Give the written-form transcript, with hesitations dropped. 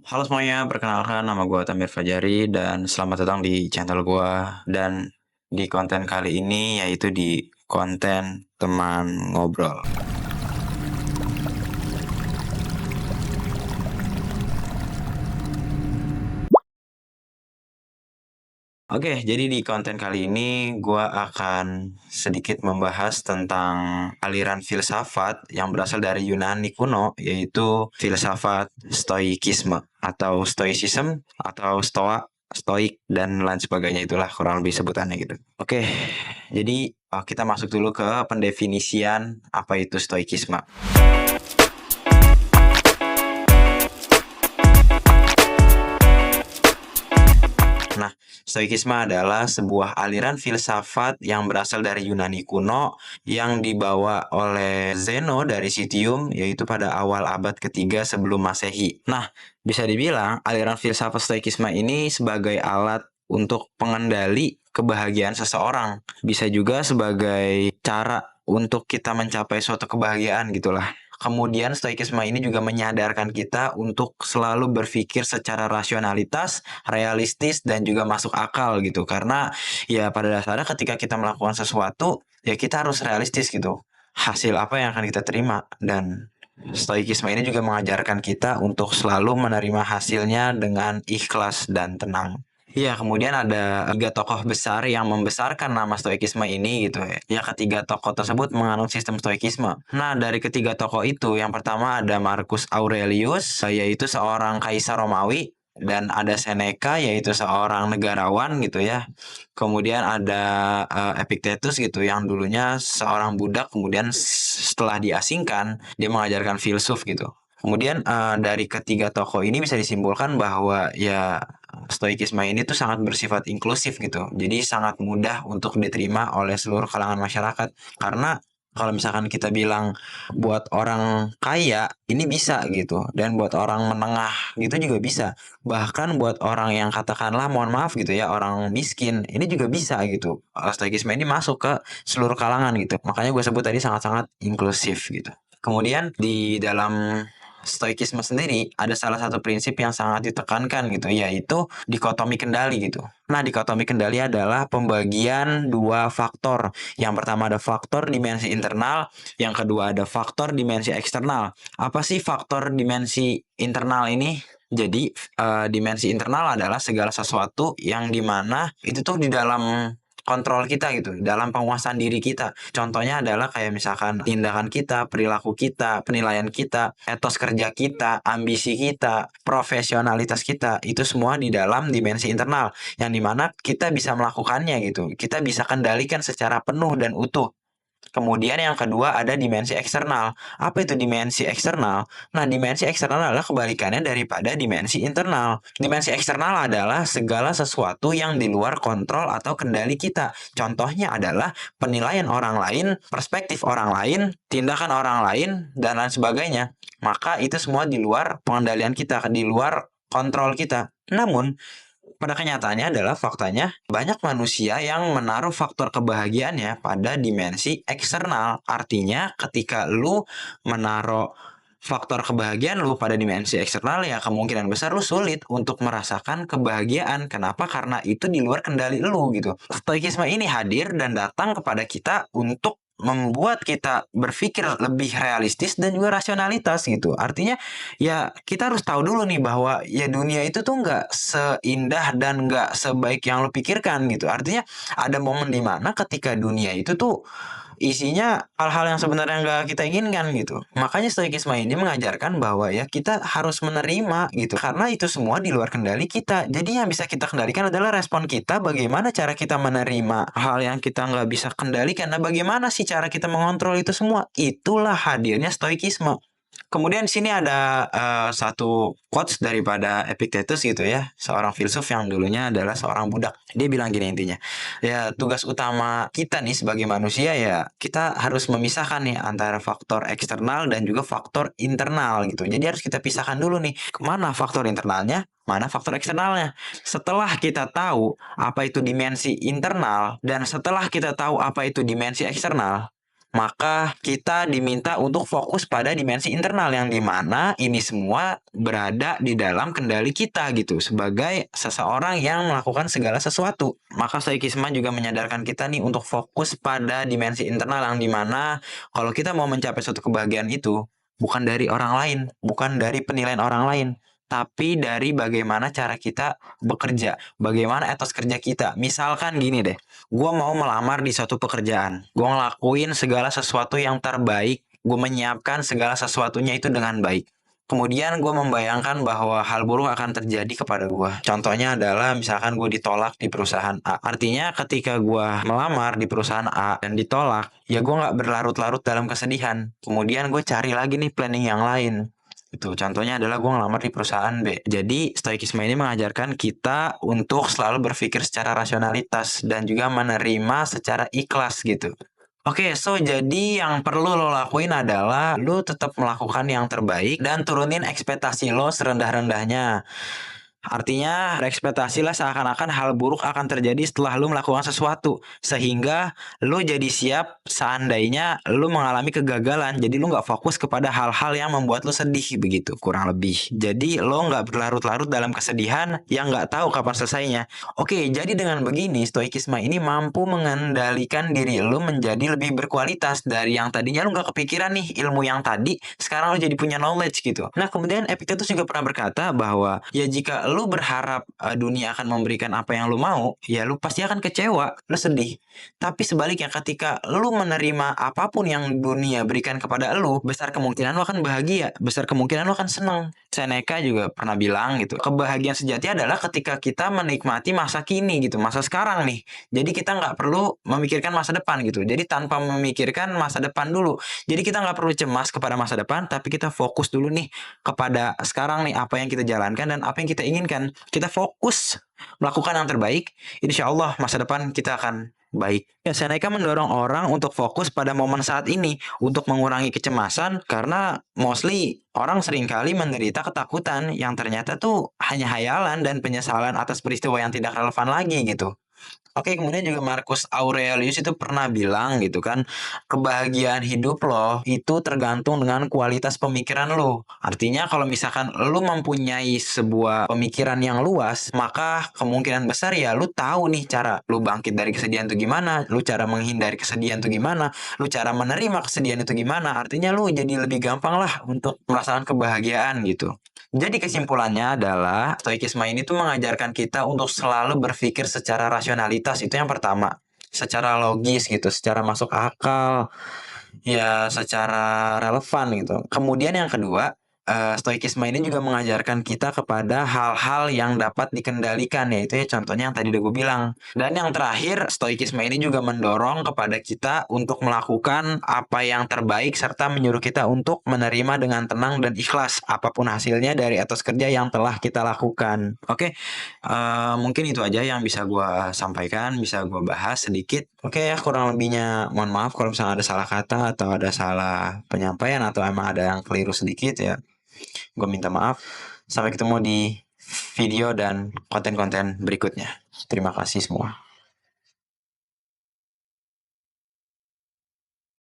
Halo semuanya, perkenalkan nama gue Tamir Fajari dan selamat datang di channel gue. Dan di konten kali ini yaitu di konten teman ngobrol. Oke, jadi di konten kali ini gue akan sedikit membahas tentang aliran filsafat yang berasal dari Yunani kuno, yaitu filsafat Stoikisme atau Stoicism atau Stoa, Stoik dan lain sebagainya, itulah kurang lebih sebutannya gitu. Oke, jadi kita masuk dulu ke pendefinisian apa itu Stoikisme. Nah, Stoikisme adalah sebuah aliran filsafat yang berasal dari Yunani kuno yang dibawa oleh Zeno dari Citium, yaitu pada awal abad ketiga sebelum Masehi. Nah, bisa dibilang aliran filsafat Stoikisme ini sebagai alat untuk pengendali kebahagiaan seseorang. Bisa juga sebagai cara untuk kita mencapai suatu kebahagiaan gitulah. Kemudian stoikisme ini juga menyadarkan kita untuk selalu berpikir secara rasionalitas, realistis, dan juga masuk akal gitu. Karena ya pada dasarnya ketika kita melakukan sesuatu, ya kita harus realistis gitu. Hasil apa yang akan kita terima. Dan stoikisme ini juga mengajarkan kita untuk selalu menerima hasilnya dengan ikhlas dan tenang. Iya, kemudian ada 3 tokoh besar yang membesarkan nama stoikisme ini gitu ya. Ya, ketiga tokoh tersebut menganut sistem stoikisme. Nah, dari ketiga tokoh itu, yang pertama ada Marcus Aurelius, yaitu seorang kaisar Romawi, dan ada Seneca, yaitu seorang negarawan gitu ya. Kemudian ada Epictetus gitu, yang dulunya seorang budak, kemudian setelah diasingkan, dia mengajarkan filsuf gitu. Kemudian dari ketiga tokoh ini bisa disimpulkan bahwa ya stoikisme ini tuh sangat bersifat inklusif gitu. Jadi sangat mudah untuk diterima oleh seluruh kalangan masyarakat. Karena kalau misalkan kita bilang buat orang kaya ini bisa gitu, dan buat orang menengah gitu juga bisa. Bahkan buat orang yang katakanlah mohon maaf gitu ya, orang miskin ini juga bisa gitu. Stoikisme ini masuk ke seluruh kalangan gitu. Makanya gue sebut tadi sangat-sangat inklusif gitu. Kemudian di dalam stoikisme sendiri ada salah satu prinsip yang sangat ditekankan gitu, yaitu dikotomi kendali gitu. Nah, dikotomi kendali adalah pembagian dua faktor. Yang pertama ada faktor dimensi internal, yang kedua ada faktor dimensi eksternal. Apa sih faktor dimensi internal ini? Jadi, dimensi internal adalah segala sesuatu yang dimana itu tuh di dalam kontrol kita gitu, dalam penguasaan diri kita. Contohnya adalah kayak misalkan tindakan kita, perilaku kita, penilaian kita, etos kerja kita, ambisi kita, profesionalitas kita, itu semua di dalam dimensi internal, yang dimana kita bisa melakukannya gitu. Kita bisa kendalikan secara penuh dan utuh. Kemudian yang kedua ada dimensi eksternal. Apa itu dimensi eksternal? Nah, dimensi eksternal adalah kebalikannya daripada dimensi internal. Dimensi eksternal adalah segala sesuatu yang di luar kontrol atau kendali kita. Contohnya adalah penilaian orang lain, perspektif orang lain, tindakan orang lain, dan lain sebagainya. Maka itu semua di luar pengendalian kita, di luar kontrol kita. Namun, pada kenyataannya adalah faktanya banyak manusia yang menaruh faktor kebahagiaannya pada dimensi eksternal. Artinya ketika lu menaruh faktor kebahagiaan lu pada dimensi eksternal, ya kemungkinan besar lu sulit untuk merasakan kebahagiaan. Kenapa? Karena itu di luar kendali lu gitu. Stoikisme ini hadir dan datang kepada kita untuk membuat kita berpikir lebih realistis dan juga rasionalitas gitu. Artinya ya kita harus tahu dulu nih bahwa ya dunia itu tuh nggak seindah dan nggak sebaik yang lo pikirkan gitu. Artinya ada momen dimana ketika dunia itu tuh isinya hal-hal yang sebenarnya nggak kita inginkan gitu. Makanya stoikisme ini mengajarkan bahwa ya kita harus menerima gitu, karena itu semua di luar kendali kita. Jadi yang bisa kita kendalikan adalah respon kita, bagaimana cara kita menerima hal yang kita nggak bisa kendalikan. Nah, bagaimana sih cara kita mengontrol itu semua? Itulah hadirnya stoikisme. Kemudian di sini ada satu quotes daripada Epictetus gitu ya, seorang filsuf yang dulunya adalah seorang budak. Dia bilang gini intinya, ya tugas utama kita nih sebagai manusia ya kita harus memisahkan nih antara faktor eksternal dan juga faktor internal gitu. Jadi harus kita pisahkan dulu nih, mana faktor internalnya, mana faktor eksternalnya. Setelah kita tahu apa itu dimensi internal dan setelah kita tahu apa itu dimensi eksternal, maka kita diminta untuk fokus pada dimensi internal yang dimana ini semua berada di dalam kendali kita gitu sebagai seseorang yang melakukan segala sesuatu. Maka stoikisme juga menyadarkan kita nih untuk fokus pada dimensi internal yang dimana kalau kita mau mencapai suatu kebahagiaan itu bukan dari orang lain, bukan dari penilaian orang lain, tapi dari bagaimana cara kita bekerja, bagaimana etos kerja kita. Misalkan gini deh, gue mau melamar di suatu pekerjaan, gue ngelakuin segala sesuatu yang terbaik, gue menyiapkan segala sesuatunya itu dengan baik. Kemudian gue membayangkan bahwa hal buruk akan terjadi kepada gue. Contohnya adalah misalkan gue ditolak di perusahaan A. Artinya ketika gue melamar di perusahaan A dan ditolak, ya gue nggak berlarut-larut dalam kesedihan. Kemudian gue cari lagi nih planning yang lain. Itu contohnya adalah gue ngelamar di perusahaan B. Jadi stoikisme ini mengajarkan kita untuk selalu berpikir secara rasionalitas dan juga menerima secara ikhlas gitu. Oke, so jadi yang perlu lo lakuin adalah lo tetap melakukan yang terbaik dan turunin ekspektasi lo serendah-rendahnya. Artinya berekspektasilah seakan-akan hal buruk akan terjadi setelah lu melakukan sesuatu. Sehingga lu jadi siap seandainya lu mengalami kegagalan. Jadi lu nggak fokus kepada hal-hal yang membuat lu sedih begitu kurang lebih. Jadi lo nggak berlarut-larut dalam kesedihan yang nggak tahu kapan selesainya. Oke, jadi dengan begini stoikisme ini mampu mengendalikan diri lu menjadi lebih berkualitas dari yang tadinya lu nggak kepikiran nih ilmu yang tadi, sekarang lu jadi punya knowledge gitu. Nah kemudian Epictetus juga pernah berkata bahwa ya jika lu berharap dunia akan memberikan apa yang lu mau, ya lu pasti akan kecewa, lu sedih. Tapi sebaliknya ketika lu menerima apapun yang dunia berikan kepada lu, besar kemungkinan lu akan bahagia, besar kemungkinan lu akan senang. Seneca juga pernah bilang gitu, kebahagiaan sejati adalah ketika kita menikmati masa kini gitu, masa sekarang nih. Jadi kita nggak perlu memikirkan masa depan gitu. Jadi tanpa memikirkan masa depan dulu. Jadi kita nggak perlu cemas kepada masa depan, tapi kita fokus dulu nih kepada sekarang nih apa yang kita jalankan dan apa yang kita inginkan. Kita fokus melakukan yang terbaik, insya Allah masa depan kita akan baik. Ya, Seneca mendorong orang untuk fokus pada momen saat ini untuk mengurangi kecemasan karena mostly orang seringkali menderita ketakutan yang ternyata tuh hanya hayalan dan penyesalan atas peristiwa yang tidak relevan lagi gitu. Oke, kemudian juga Marcus Aurelius itu pernah bilang gitu kan, kebahagiaan hidup lo itu tergantung dengan kualitas pemikiran lo. Artinya kalau misalkan lo mempunyai sebuah pemikiran yang luas, maka kemungkinan besar ya lo tahu nih cara lo bangkit dari kesedihan itu gimana, lo cara menghindari kesedihan itu gimana, lo cara menerima kesedihan itu gimana. Artinya lo jadi lebih gampang lah untuk merasakan kebahagiaan gitu. Jadi kesimpulannya adalah stoikisme ini tuh mengajarkan kita untuk selalu berpikir secara rasionalitas, itu yang pertama. Secara logis gitu, secara masuk akal, ya secara relevan gitu. Kemudian yang kedua, stoikisme ini juga mengajarkan kita kepada hal-hal yang dapat dikendalikan, yaitu ya contohnya yang tadi udah gue bilang. Dan yang terakhir, stoikisme ini juga mendorong kepada kita untuk melakukan apa yang terbaik serta menyuruh kita untuk menerima dengan tenang dan ikhlas apapun hasilnya dari etos kerja yang telah kita lakukan. Oke, mungkin itu aja yang bisa gue sampaikan, bisa gue bahas sedikit. Oke ya, kurang lebihnya mohon maaf kalau misalnya ada salah kata atau ada salah penyampaian atau emang ada yang keliru sedikit ya. Gue minta maaf. Sampai ketemu di video dan konten-konten berikutnya. Terima kasih semua.